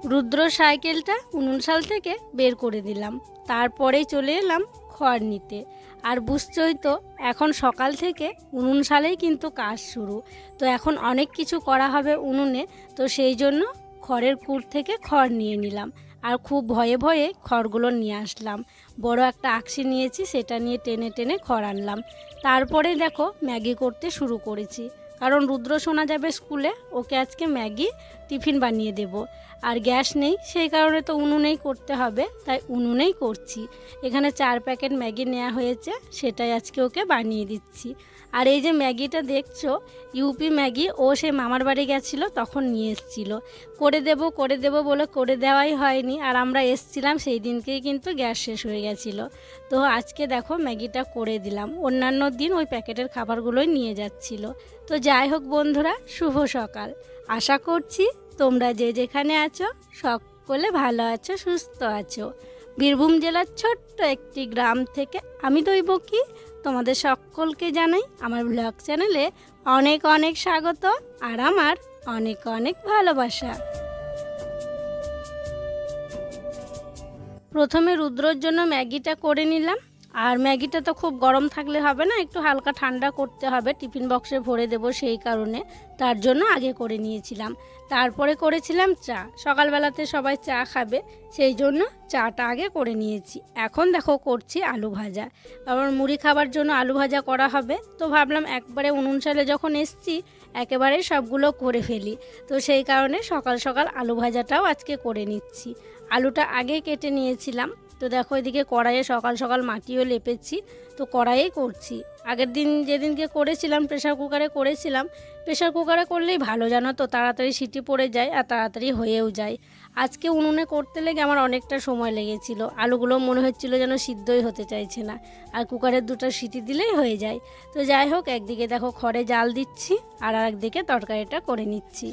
রুদ্র সাইকেলটা উনুন শাল থেকে বের করে দিলাম, তারপরেই চলে এলাম খড় নিতে। আর বুঝছই তো, এখন সকাল থেকে উনুন শালেই কিন্তু কাজ শুরু। তো এখন অনেক কিছু করা হবে উনুনে, তো সেই জন্য খড়ের কুট থেকে খড় নিয়ে নিলাম। আর খুব ভয়ে ভয়ে খড়গুলো নিয়ে আসলাম। বড় একটা আকশি নিয়েছি, সেটা নিয়ে টেনে টেনে খড় আনলাম। তারপরে দেখো ম্যাগি করতে শুরু করেছি, কারণ রুদ্র শোনা যাবে স্কুলে, ওকে আজকে ম্যাগি টিফিন বানিয়ে দেব। আর গ্যাস নেই, সেই কারণে তো উনুনেই করতে হবে, তাই উনুনেই করছি। এখানে 4 প্যাকেট ম্যাগি নেওয়া হয়েছে, সেটাই আজকে ওকে বানিয়ে দিচ্ছি। আর এই যে ম্যাগিটা দেখছো, ইউপি ম্যাগি, ও সে মামার বাড়ি গেছিলো তখন নিয়ে এসেছিলো। করে দেবো বলে করে দেওয়াই হয়নি, আর আমরা এসছিলাম সেই দিনকেই কিন্তু গ্যাস শেষ হয়ে গেছিলো। তো আজকে দেখো ম্যাগিটা করে দিলাম, অন্যান্য দিন ওই প্যাকেটের খাবারগুলোই নিয়ে যাচ্ছিলো। তো যাই হোক বন্ধুরা, শুভ সকাল। আশা করছি তোমরা যে যেখানে আছো সকলে ভালো আছো, সুস্থ আছো। বীরভূম জেলার ছোট্ট একটি গ্রাম থেকে আমি দৈবকী তোমাদের সকলকে জানাই আমার ব্লগ চ্যানেলে অনেক অনেক স্বাগত আর আমার অনেক অনেক ভালোবাসা। প্রথমে রুদ্রর জন্য ম্যাগিটা করে নিলাম। আর ম্যাগিটা তো খুব গরম থাকলে হবে না, একটু হালকা ঠান্ডা করতে হবে, টিফিন বক্সে ভরে দেব, সেই কারণে তার জন্য আগে করে নিয়েছিলাম। তারপরে করেছিলাম চা, সকালবেলাতে সবাই চা খাবে, সেই জন্য চাটা আগে করে নিয়েছি। এখন দেখো করছি আলু ভাজা, কারণ মুড়ি খাবার জন্য আলু ভাজা করা হবে। তো ভাবলাম একবারে উনুন শালে যখন এসছি একেবারে সবগুলো করে ফেলি, তো সেই কারণে সকাল সকাল আলু ভাজাটাও আজকে করে নিচ্ছি। আলুটা আগে কেটে নিয়েছিলাম। তো দেখো এদিকে কড়াইয়ে সকাল সকাল মাটিও লেপেছি, তো কড়াইয়েই করছি। আগের দিন যেদিনকে করেছিলাম প্রেশার কুকারে করেছিলাম, প্রেশার কুকারে করলেই ভালো, জানো তো, তাড়াতাড়ি সিটি পড়ে যায় আর তাড়াতাড়ি হয়েও যায়। আজকে উনুনে করতে লেগে আমার অনেকটা সময় লেগেছিল, আলুগুলো মনে হচ্ছিল যেন সিদ্ধই হতে চাইছে না, আর কুকারের 2টা সিটি দিলেই হয়ে যায়। তো যাই হোক, একদিকে দেখো খড়ে জাল দিচ্ছি আর একদিকে তরকারিটা করে নিচ্ছি।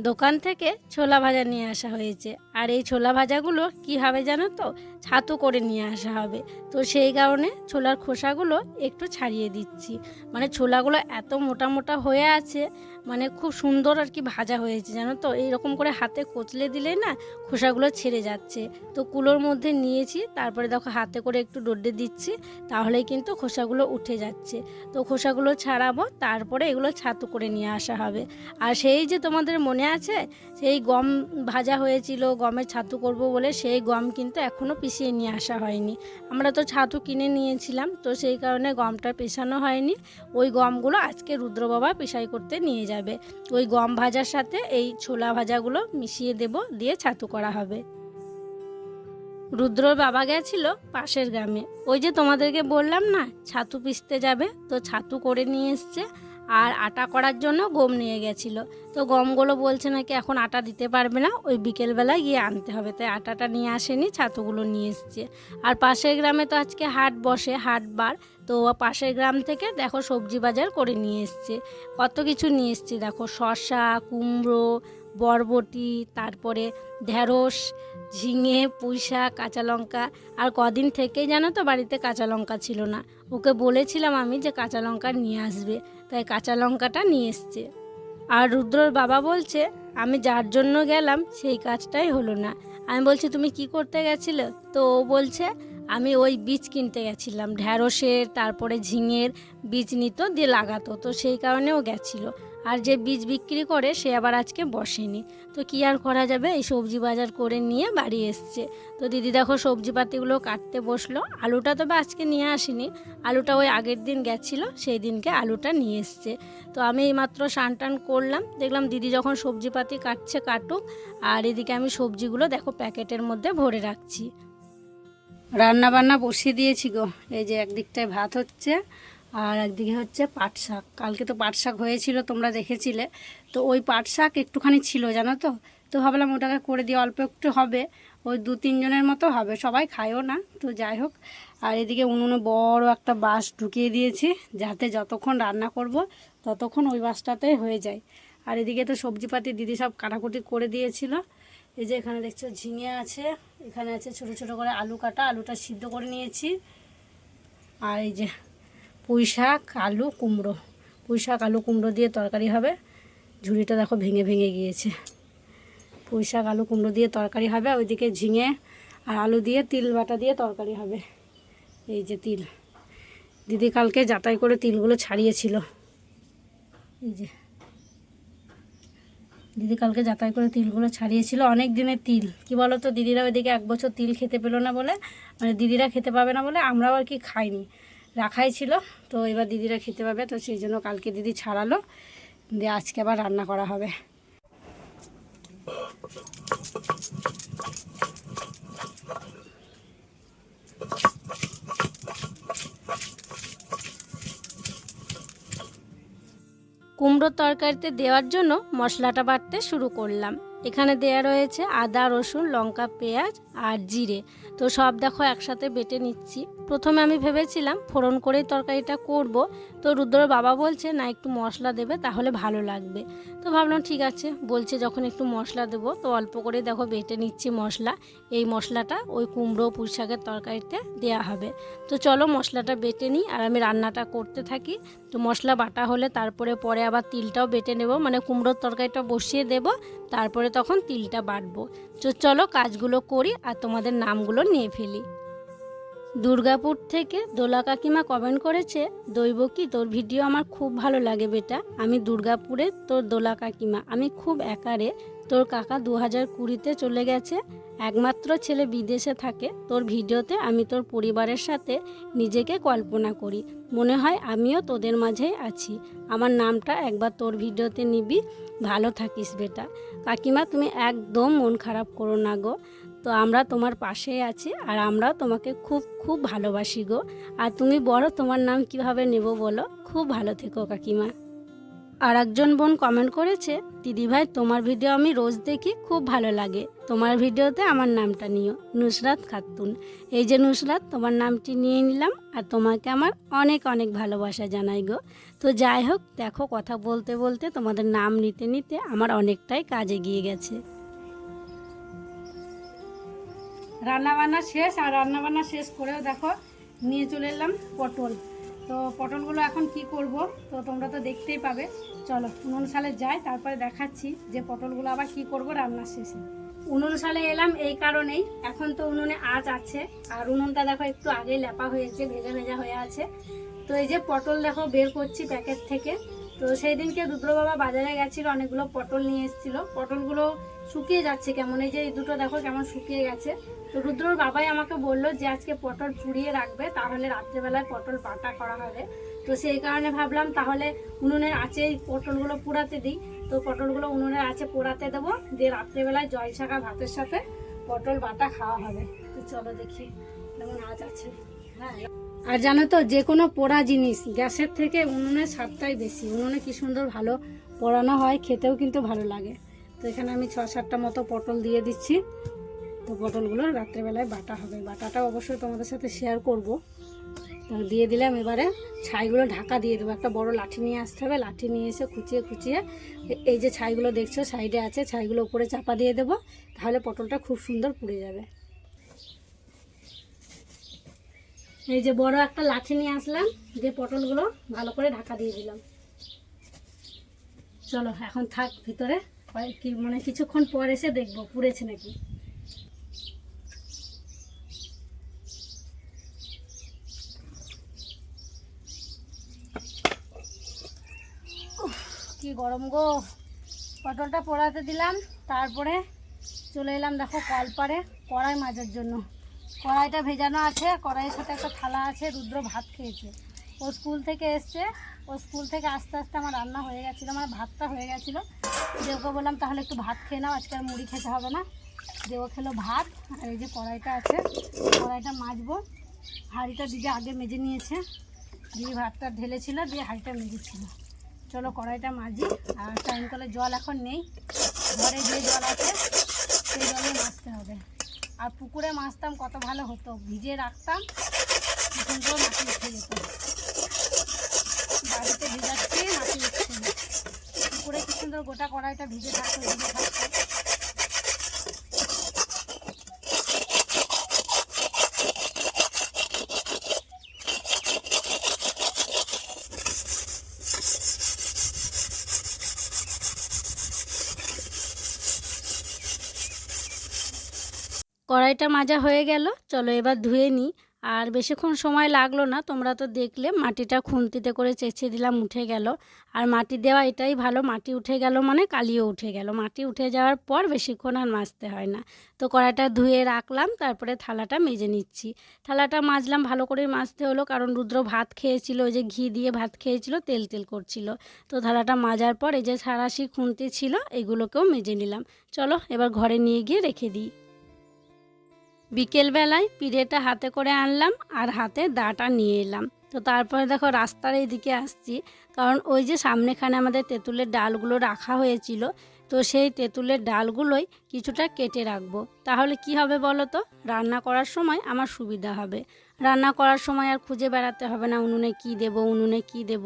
দোকান থেকে ছোলা ভাজা নিয়ে আসা হয়েছে, আর এই ছোলা ভাজাগুলো কী হবে জানো তো, ছাতু করে নিয়ে আসা হবে। তো সেই কারণে ছোলার খোসাগুলো একটু ছাড়িয়ে দিচ্ছি। মানে ছোলাগুলো এত মোটা মোটা হয়ে আছে, মানে খুব সুন্দর আর কি ভাজা হয়েছে, জানো তো, এইরকম করে হাতে কচলে দিলে না খোসাগুলো ছেড়ে যাচ্ছে। তো কুলোর মধ্যে নিয়েছি, তারপরে দেখো হাতে করে একটু ডড্ডে দিচ্ছি, তাহলেই কিন্তু খোসাগুলো উঠে যাচ্ছে। তো খোসাগুলো ছাড়াবো, তারপরে এগুলো ছাতু করে নিয়ে আসা হবে। আর সেই যে তোমাদের মনে আছে, সেই গম ভাজা হয়েছিল, গমের ছাতু করব বলে, সেই গম কিন্তু এখনও পিষিয়ে নিয়ে আসা হয়নি। আমরা তো ছাতু কিনে নিয়েছিলাম, তো সেই কারণে গমটা পেষানো হয়নি। ওই গমগুলো আজকে রুদ্র বাবা পেষাই করতে নিয়ে যাবে। ওই গম ভাজার সাথে এই ছোলা ভাজাগুলো মিশিয়ে দেব, দিয়ে ছাতু করা হবে। রুদ্রর বাবা গেছিল পাশের গ্রামে, ওই যে তোমাদেরকে বললাম না ছাতু পিষতে যাবে, তো ছাতু করে নিয়ে এসছে। আর আটা করার জন্য গম নিয়ে গেছিলো, তো গমগুলো বলছে নাকি এখন আটা দিতে পারবে না, ওই বিকেলবেলায় গিয়ে আনতে হবে, তাই আটাটা নিয়ে আসেনি, ছাতুগুলো নিয়ে এসছে। আর পাশের গ্রামে তো আজকে হাট বসে, হাটবার, তো পাশের গ্রাম থেকে দেখো সবজি বাজার করে নিয়ে এসছে। কত কিছু নিয়ে এসছে দেখো, শসা, কুমড়ো, বরবটি, তারপরে ঢেঁড়স, ঝিঙে, পুঁইশাক, কাঁচা লঙ্কা। আর কদিন থেকেই জানো তো বাড়িতে কাঁচা লঙ্কা ছিল না, ওকে বলেছিলাম আমি যে কাঁচা লঙ্কা নিয়ে আসবে, তাই কাঁচা লঙ্কাটা নিয়ে এসছে। আর রুদ্রর বাবা বলছে আমি যার জন্য গেলাম সেই কাজটাই হলো না। আমি বলছি তুমি কি করতে গেছিলে? তো ও বলছে আমি ওই বীজ কিনতে গেছিলাম ঢ্যাঁড়সের, তারপরে ঝিঙের বীজ নিত দিয়ে লাগাতো, তো সেই কারণে ও গেছিলো। আর যে বীজ বিক্রি করে সে আবার আজকে বসেনি, তো কী আর করা যাবে, এই সবজি বাজার করে নিয়ে বাড়ি এসছে। তো দিদি দেখো সবজিপাতিগুলো কাটতে বসলো। আলুটা তবে আজকে নিয়ে আসেনি, আলুটা ওই আগের দিন গেছিলো, সেই দিনকে আলুটা নিয়ে এসছে। তো আমি এইমাত্র স্নান টান করলাম, দেখলাম দিদি যখন সবজিপাতি কাটছে কাটুক, আর এদিকে আমি সবজিগুলো দেখো প্যাকেটের মধ্যে ভরে রাখছি। রান্না বান্না বসিয়ে দিয়েছি গো, এই যে একদিকটায় ভাত হচ্ছে আর একদিকে হচ্ছে পাট শাক। কালকে তো পাট শাক হয়েছিল, তোমরা দেখেছিলে, তো ওই পাট শাক একটুখানি ছিল জানো তো, তো ভাবলাম ওটাকে করে দিয়ে অল্প একটু হবে, ওই 2-3 জনের মতো হবে, সবাই খায়ও না, তো যাই হোক। আর এদিকে উনুনে বড় একটা বাঁশ ঢুকিয়ে দিয়েছি, যাতে যতক্ষণ রান্না করব ততক্ষণ ওই বাঁশটাতে হয়ে যায়। আর এদিকে তো সবজিপাতি দিদি সব কাটাকুটি করে দিয়েছিল, এই যে এখানে দেখছো ঝিঙে আছে, এখানে আছে ছোট ছোট করে আলু কাটা, আলুটা সিদ্ধ করে নিয়েছি। আর এই যে পুঁই শাক আলু কুমড়ো, পুঁই শাক আলু কুমড়ো দিয়ে তরকারি হবে। ঝুড়িটা দেখো ভেঙে ভেঙে গিয়েছে। পুঁই শাক আলু কুমড়ো দিয়ে তরকারি হবে, ওইদিকে ঝিঙে আর আলু দিয়ে তিল বাটা দিয়ে তরকারি হবে। এই যে তিল, দিদি কালকে যাতাই করে তিলগুলো ছাড়িয়েছিল। এই যে দিদি কালকে যাতাই করে তিলগুলো ছাড়িয়েছিল, অনেক দিনের তিল। কি বলো তো, দিদিরা ওইদিকে 1 বছর তিল খেতে পেলো না বলে, মানে দিদিরা খেতে পাবে না বলে আমরাও আর কি খাইনি, রাখাই ছিল। তো এবার দিদিরা খেতে পাবে, তো সেই জন্য কালকে দিদি ছাড়ালো, দিয়ে আজকে আবার রান্না করা হবে। কুমড়োর তরকারিতে দেওয়ার জন্য মশলাটা বাটতে শুরু করলাম। এখানে দেয়া রয়েছে আদা রসুন লঙ্কা পেঁয়াজ আর জিরে, তো সব দেখো একসাথে বেটে নিচ্ছি। প্রথমে আমি ভেবেছিলাম ফোড়ন করেই তরকারিটা করব, তো রুদ্রর বাবা বলছে না একটু মশলা দেবে তাহলে ভালো লাগবে। তো ভাবলাম ঠিক আছে, বলছে যখন একটু মশলা দেবো, তো অল্প করে দেখো বেটে নিচ্ছি মশলা। এই মশলাটা ওই কুমড়ো পুঁই শাকের তরকারিতে দেওয়া হবে। তো চলো মশলাটা বেটে নিই আর আমি রান্নাটা করতে থাকি। তো মশলা বাটা হলে তারপরে পরে আবার তিলটাও বেটে নেব, মানে কুমড়োর তরকারিটা বসিয়ে দেব, তারপরে তখন তিলটা বাটবো। তো চলো কাজগুলো করি আর তোমাদের নামগুলো নিয়ে ফেলি। দুর্গাপুর থেকে দোলা কাকিমা কমেন্ট করেছে, দৈবকী তোর ভিডিও আমার খুব ভালো লাগে বেটা, আমি দুর্গাপুরে তোর দোলা কাকিমা, আমি খুব একা রে, তোর কাকা 2020-তে চলে গেছে, একমাত্র ছেলে বিদেশে থাকে, তোর ভিডিওতে আমি তোর পরিবারের সাথে নিজেকে কল্পনা করি, মনে হয় আমিও তোদের মাঝেই আছি, আমার নামটা একবার তোর ভিডিওতে নিবি, ভালো থাকিস বেটা। কাকিমা তুমি একদম মন খারাপ করো না গো, তো আমরা তোমার পাশেই আছি আর আমরাও তোমাকে খুব খুব ভালোবাসি গো। আর তুমি বড়, তোমার নাম কিভাবে নেব বলো, খুব ভালো থেকো কাকিমা। আর একজন বোন কমেন্ট করেছে, দিদিভাই তোমার ভিডিও আমি রোজ দেখি, খুব ভালো লাগে, তোমার ভিডিওতে আমার নামটা নিও, নুসরাত খাতুন। এই যে নুসরাত, তোমার নামটি নিয়ে নিলাম আর তোমাকে আমার অনেক অনেক ভালোবাসা জানাই গো। তো যাই হোক, দেখো কথা বলতে বলতে তোমাদের নাম নিতে নিতে আমার অনেকটাই কাজ এগিয়ে গেছে। রান্নাবান্না শেষ, আর রান্নাবান্না শেষ করেও দেখো নিয়ে চলে এলাম পটল। তো পটলগুলো এখন কি করব, তো তোমরা তো দেখতেই পাবে। চলো উনুন সালে যাই, তারপরে দেখাচ্ছি যে পটলগুলো আবার কি করব রান্নার শেষে। উনুন সালে এলাম এই কারণেই, এখন তো উনুনে আঁচ আছে, আর উনুনটা দেখো একটু আগেই লেপা হয়েছে, ভেজা ভেজা হয়ে আছে। তো এই যে পটল দেখো বের করছি প্যাকেট থেকে। তো সেই দিনকে রুদ্র বাবা বাজারে গেছিলো, অনেকগুলো পটল নিয়ে এসেছিলো, পটলগুলো শুকিয়ে যাচ্ছে কেমন, এই যে এই দুটো দেখো কেমন শুকিয়ে গেছে। তো রুদ্রর বাবাই আমাকে বললো যে আজকে পটল পুড়িয়ে রাখবে, তাহলে রাত্রেবেলায় পটল বাটা করা হবে। তো সেই কারণে ভাবলাম তাহলে উনুনের আঁচেই পটলগুলো পোড়াতে দিই। তো পটলগুলো উনুনের আঁচে পোড়াতে দেবো, দিয়ে রাত্রেবেলায় জল ছাকা ভাতের সাথে পটল বাটা খাওয়া হবে। তো চলো দেখি কেমন আঁচ আছে। হ্যাঁ, আর জানো তো যে কোনো পোড়া জিনিস গ্যাসের থেকে উনুনের স্বাদটাই বেশি, উনুনে কি সুন্দর ভালো পোড়ানো হয়, খেতেও কিন্তু ভালো লাগে। তো এখানে আমি 6-7টা মতো পটল দিয়ে দিচ্ছি। তো পটলগুলো রাত্রেবেলায় বাটা হবে, বাটাটা অবশ্যই তোমাদের সাথে শেয়ার করব। তো দিয়ে দিলাম, এবারে ছাইগুলো ঢাকা দিয়ে দেবো। একটা বড় লাঠি নিয়ে আসতে হবে, লাঠি নিয়ে এসে খুঁচিয়ে খুঁচিয়ে এই যে ছাইগুলো দেখছো সাইডে আছে, ছাইগুলো উপরে চাপা দিয়ে দেবো, তাহলে পটলটা খুব সুন্দর পুড়ে যাবে। এই যে বড় একটা লাঠি নিয়ে আসলাম, দিয়ে পটলগুলো ভালো করে ঢাকা দিয়ে দিলাম। চলো এখন থাক ভিতরে, কি মানে কিছুক্ষণ পর এসে দেখবো পুড়েছে নাকি। কি গরম গো, পটলটা পোড়াতে দিলাম, তারপরে চলে এলাম দেখো কলপারে কড়াই মাজার জন্য। কড়াইটা ভেজানো আছে, কড়াইয়ের সাথে একটা থালা আছে, রুদ্র ভাত খেয়েছে, ও স্কুল থেকে এসছে, ও স্কুল থেকে আস্তে আস্তে আমার রান্না হয়ে গেছিলো, আমার ভাতটা হয়ে গেছিলো। যে ওকে বললাম তাহলে একটু ভাত খেয়ে নাও, আজকে আর মুড়ি খেতে হবে না। যে ও খেলো ভাত। আর এই যে কড়াইটা আছে, কড়াইটা মাজবো। হাঁড়িটা দিদি আগে মেজে নিয়েছে, দিয়ে ভাতটা ঢেলেছিল, দিয়ে হাঁড়িটা মেজেছিল। চলো কড়াইটা মাজি। আর টাইম কলে জল এখন নেই, ঘরে যে জল আছে সেই জলে মাজতে হবে। আর পুকুরে মাছতাম কত ভালো হতো, ভিজিয়ে রাখতাম, সুন্দর মাটি উঠে যেত। বাড়িতে ভিজাচ্ছি, মাটি উঠছে না। পুকুরে কি সুন্দর গোটা কড়াইটা ভিজে থাকতো, ভিজে থাকতো। কড়াইটা মাজা হয়ে গেল, চলো এবার ধুয়ে নিই। আর বেশিক্ষণ সময় লাগলো না, তোমরা তো দেখলে মাটিটা খুন্তিতে করে চেঁচে দিলাম, উঠে গেল। আর মাটি দেওয়া এটাই ভালো, মাটি উঠে গেল মানে কালিও উঠে গেল। মাটি উঠে যাওয়ার পর বেশিক্ষণ আর মাজতে হয় না। তো কড়াইটা ধুয়ে রাখলাম, তারপরে থালাটা মেজে নিচ্ছি। থালাটা মাজলাম, ভালো করে মাজতে হলো, কারণ রুদ্র ভাত খেয়েছিল, ওই যে ঘি দিয়ে ভাত খেয়েছিল, তেল তেল করছিল। তো থালাটা মাজার পর এই যে সাঁড়াশি খুন্তি ছিল এগুলোকেও মেজে নিলাম। চলো এবার ঘরে নিয়ে গিয়ে রেখে দিই। বিকেলবেলায় পিঠেটা হাতে করে আনলাম আর হাতে দাটা নিয়ে এলাম। তো তারপরে দেখো রাস্তার এইদিকে আসছি, কারণ ওই যে সামনেখানে আমাদের তেঁতুলের ডালগুলো রাখা হয়েছিল, তো সেই তেঁতুলের ডালগুলোই কিছুটা কেটে রাখবো। তাহলে কি হবে বলো তো, রান্না করার সময় আমার সুবিধা হবে। রান্না করার সময় আর খুঁজে বেড়াতে হবে না উনুনে কি দেব, উনুনে কি দেব।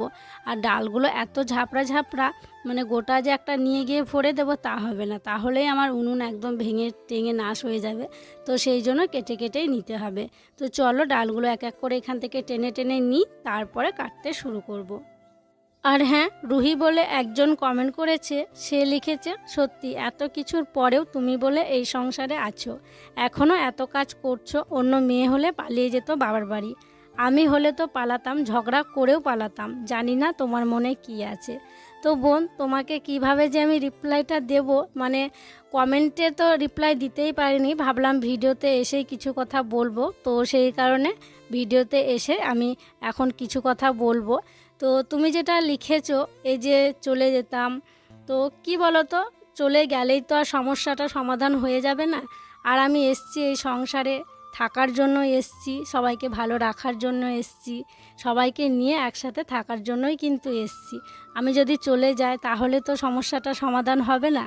আর ডালগুলো এত ঝাপড়া ঝাপড়া, মানে গোটা যে একটা নিয়ে গিয়ে ভরে দেবো তা হবে না, তাহলেই আমার উনুন একদম ভেঙে টেঙে নাশ হয়ে যাবে। তো সেই জন্য কেটে কেটেই নিতে হবে। তো চলো ডালগুলো এক এক করে এখান থেকে টেনে টেনে নিই, তারপরে কাটতে শুরু করব। আর হ্যাঁ, রুহি বলে একজন কমেন্ট করেছে, সে লিখেছে, সত্যি এত কিছুর পরেও তুমি বলে এই সংসারে আছো, এখনও এত কাজ করছো। অন্য মেয়ে হলে পালিয়ে যেত বাবার বাড়ি, আমি হলে তো পালাতাম, ঝগড়া করেও পালাতাম। জানি না তোমার মনে কি আছে। তো বোন, তোমাকে কিভাবে যে আমি রিপ্লাইটা দেব, মানে কমেন্টে তো রিপ্লাই দিতেই পারিনি, ভাবলাম ভিডিওতে এসেই কিছু কথা বলবো। তো সেই কারণে ভিডিওতে এসে আমি এখন কিছু কথা বলবো। তো তুমি যেটা লিখেছো, এই যে চলে যেতাম, তো কি বলো তো, চলে গেলেই তো আর সমস্যাটা সমাধান হয়ে যাবে না। আর আমি এসছি এই সংসারে থাকার জন্য এসছি, সবাইকে ভালো রাখার জন্য এসছি, সবাইকে নিয়ে একসাথে থাকার জন্যই কিন্তু এসছি। আমি যদি চলে যাই তাহলে তো সমস্যাটা সমাধান হবে না।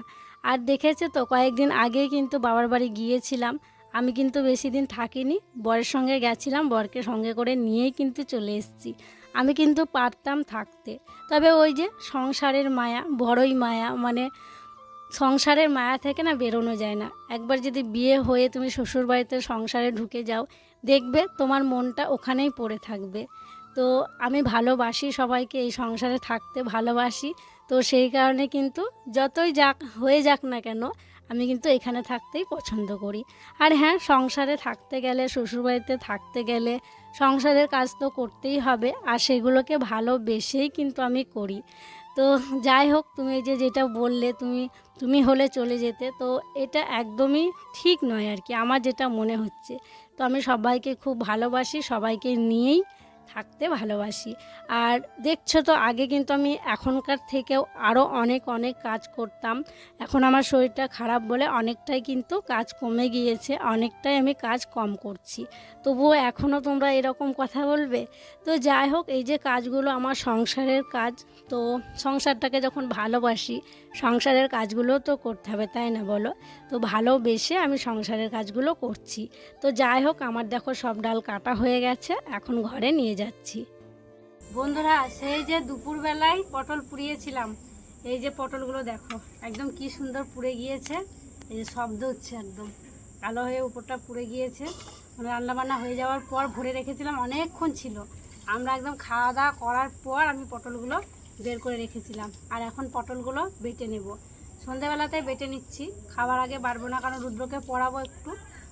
আর দেখেছে তো, কয়েকদিন আগেই কিন্তু বাবার বাড়ি গিয়েছিলাম। আমি কিন্তু বেশি দিন থাকিনি, বরের সঙ্গে গেছিলাম, বরকে সঙ্গে করে নিয়েই কিন্তু চলে এসেছি। আমি কিন্তু পারতাম থাকতে, তবে ওই যে সংসারের মায়া, বড়ই মায়া, মানে সংসারের মায়া থেকে না বেরোনো যায় না। একবার যদি বিয়ে হয়ে তুমি শ্বশুরবাড়িতে সংসারে ঢুকে যাও, দেখবে তোমার মনটা ওখানেই পড়ে থাকবে। তো আমি ভালোবাসি সবাইকে, এই সংসারে থাকতে ভালোবাসি। তো সেই কারণে কিন্তু যতই যাক হয়ে যাক না কেন, আমি কিন্তু এখানে থাকতেই পছন্দ করি। আর হ্যাঁ, সংসারে থাকতে গেলে, শ্বশুরবাড়িতে থাকতে গেলে সংসারের কাজ তো করতেই হবে, আর সেগুলোকে ভালোবেসেই কিন্তু আমি করি। তো যাই হোক, তুমি এই যে যেটা বললে, তুমি হলে চলে যেতে, তো এটা একদমই ঠিক নয় আর কি, আমার যেটা মনে হচ্ছে। তো আমি সবাইকে খুব ভালোবাসি, সবাইকে নিয়েই থাকতে ভালোবাসি। আর দেখছো তো, আগে কিন্তু আমি এখনকার থেকেও আরও অনেক অনেক কাজ করতাম। এখন আমার শরীরটা খারাপ বলে অনেকটাই কিন্তু কাজ কমে গিয়েছে, অনেকটাই আমি কাজ কম করছি। তবুও এখনও তোমরা এরকম কথা বলবে। তো যাই হোক, এই যে কাজগুলো আমার সংসারের কাজ, তো সংসারটাকে যখন ভালোবাসি, সংসারের কাজগুলো তো করতে হবে, তাই না বলো? তো ভালোবেসে আমি সংসারের কাজগুলো করছি। তো যাই হোক, আমার দেখো সব ডাল কাটা হয়ে গেছে, এখন ঘরে নিয়ে যাচ্ছি। বন্ধুরা, সেই যে দুপুরবেলায় পটল পুড়িয়েছিলাম, এই যে পটলগুলো দেখো একদম কি সুন্দর পুড়ে গিয়েছে। এই যে শব্দ হচ্ছে, একদম কালো হয়ে উপরটা পুড়ে গিয়েছে। রান্নাবান্না হয়ে যাওয়ার পর ভরে রেখেছিলাম, অনেকক্ষণ ছিল। আমরা একদম খাওয়া দাওয়া করার পর আমি পটলগুলো বের করে রেখেছিলাম। আর এখন পটলগুলো বেটে নেব, সন্ধ্যাবেলাতে বেটে নিচ্ছি, খাবার আগে বাড়বো না, কারণ রুদ্রকে পড়াবো একটু।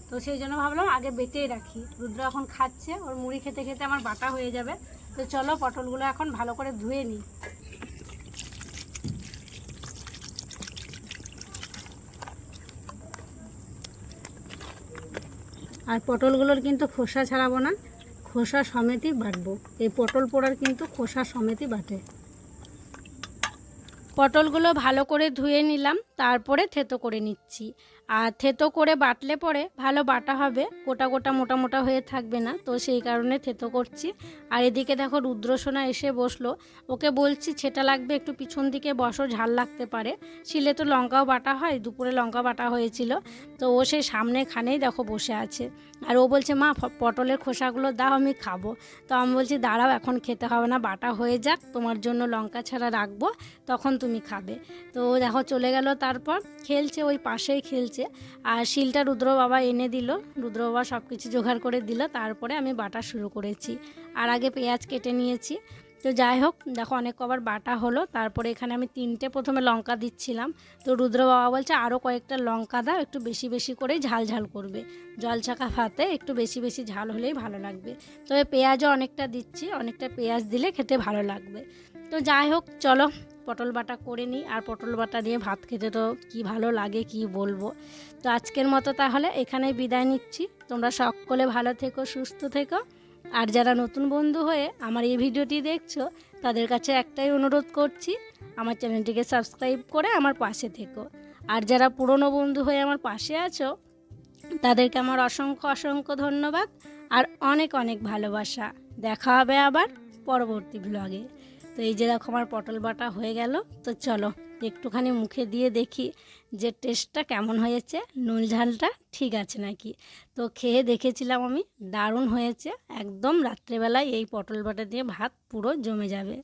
তো সেই জন্য ভাবলাম আগে বেটেই রাখি। রুদ্র এখন খাচ্ছে, ওর মুড়ি খেতে খেতে আমার বাটা হয়ে যাবে। তো চলো পটলগুলো এখন ভালো করে ধুয়ে নিই। আর পটলগুলোর কিন্তু খোসা ছাড়াবো না, খোসা সমেতই বাটবো। এই পটল পোড়ার কিন্তু খোসা সমেতই বাটে। পটলগুলো ভালো করে ধুয়ে নিলাম, তারপরে থেতো করে নিচ্ছি। আর থেতো করে বাটলে পরে ভালো বাটা হবে, গোটা গোটা মোটা মোটা হয়ে থাকবে না, তো সেই কারণে থেতো করছি। আর এদিকে দেখো রুদ্রসোনা এসে বসলো, ওকে বলছি ছেটা লাগবে, একটু পিছন দিকে বসো, ঝাল লাগতে পারে। শিলে তো লঙ্কাও বাটা হয়, দুপুরে লঙ্কা বাটা হয়েছিল। তো ও সেই সামনেখানেই দেখো বসে আছে। আর ও বলছে, মা পটলের খোসাগুলো দাও, আমি খাবো। তো আমি বলছি, দাঁড়াও, এখন খেতে হবে না, বাটা হয়ে যাক, তোমার জন্য লঙ্কা ছাড়া রাখবো, তখন তুমি খাবে। তো দেখো চলে গেল, তারপর খেলছে, ওই পাশেই খেলছে। আর শিলটা রুদ্র বাবা এনে দিল, রুদ্র বাবা সব কিছু জোগাড় করে দিল, তারপরে আমি বাটা শুরু করেছি। আর আগে পেঁয়াজ কেটে নিয়েছি। তো যাই হোক, দেখো অনেক কবার বাটা হলো। তারপরে এখানে আমি 3টে প্রথমে লঙ্কা দিচ্ছিলাম। তো রুদ্র বাবা বলছে আরও কয়েকটা লঙ্কা দাও, একটু বেশি বেশি করেই ঝাল ঝাল করবে, জল ছাকা ভাতে একটু বেশি বেশি ঝাল হলেই ভালো লাগবে। তবে পেঁয়াজও অনেকটা দিচ্ছি, অনেকটা পেঁয়াজ দিলে খেতে ভালো লাগবে। তো যাই হোক চলো পটল বাটা করে নিই। আর পটল বাটা দিয়ে ভাত খেতে তো কী ভালো লাগে কি বলবো। তো আজকের মতো তাহলে এখানেই বিদায় নিচ্ছি। তোমরা সকলে ভালো থেকো, সুস্থ থেকো। আর যারা নতুন বন্ধু হয়ে আমার এই ভিডিওটি দেখছো তাদের কাছে একটাই অনুরোধ করছি, আমার চ্যানেলটিকে সাবস্ক্রাইব করে আমার পাশে থেকো। আর যারা পুরনো বন্ধু হয়ে আমার পাশে আছো তাদেরকে আমার অসংখ্য অসংখ্য ধন্যবাদ আর অনেক অনেক ভালোবাসা। দেখা হবে আবার পরবর্তী ব্লগে। তো এই যে দেখো আমার পটল বাটা হয়ে গেল। তো চলো একটুখানি মুখে দিয়ে দেখি যে টেস্টটা কেমন হয়েছে, নুন ঝালটা ঠিক আছে নাকি। তো খেয়ে দেখেছিলাম আমি, দারুণ হয়েছে একদম। রাত্রেবেলায় এই পটল বাটা দিয়ে ভাত পুরো জমে যাবে।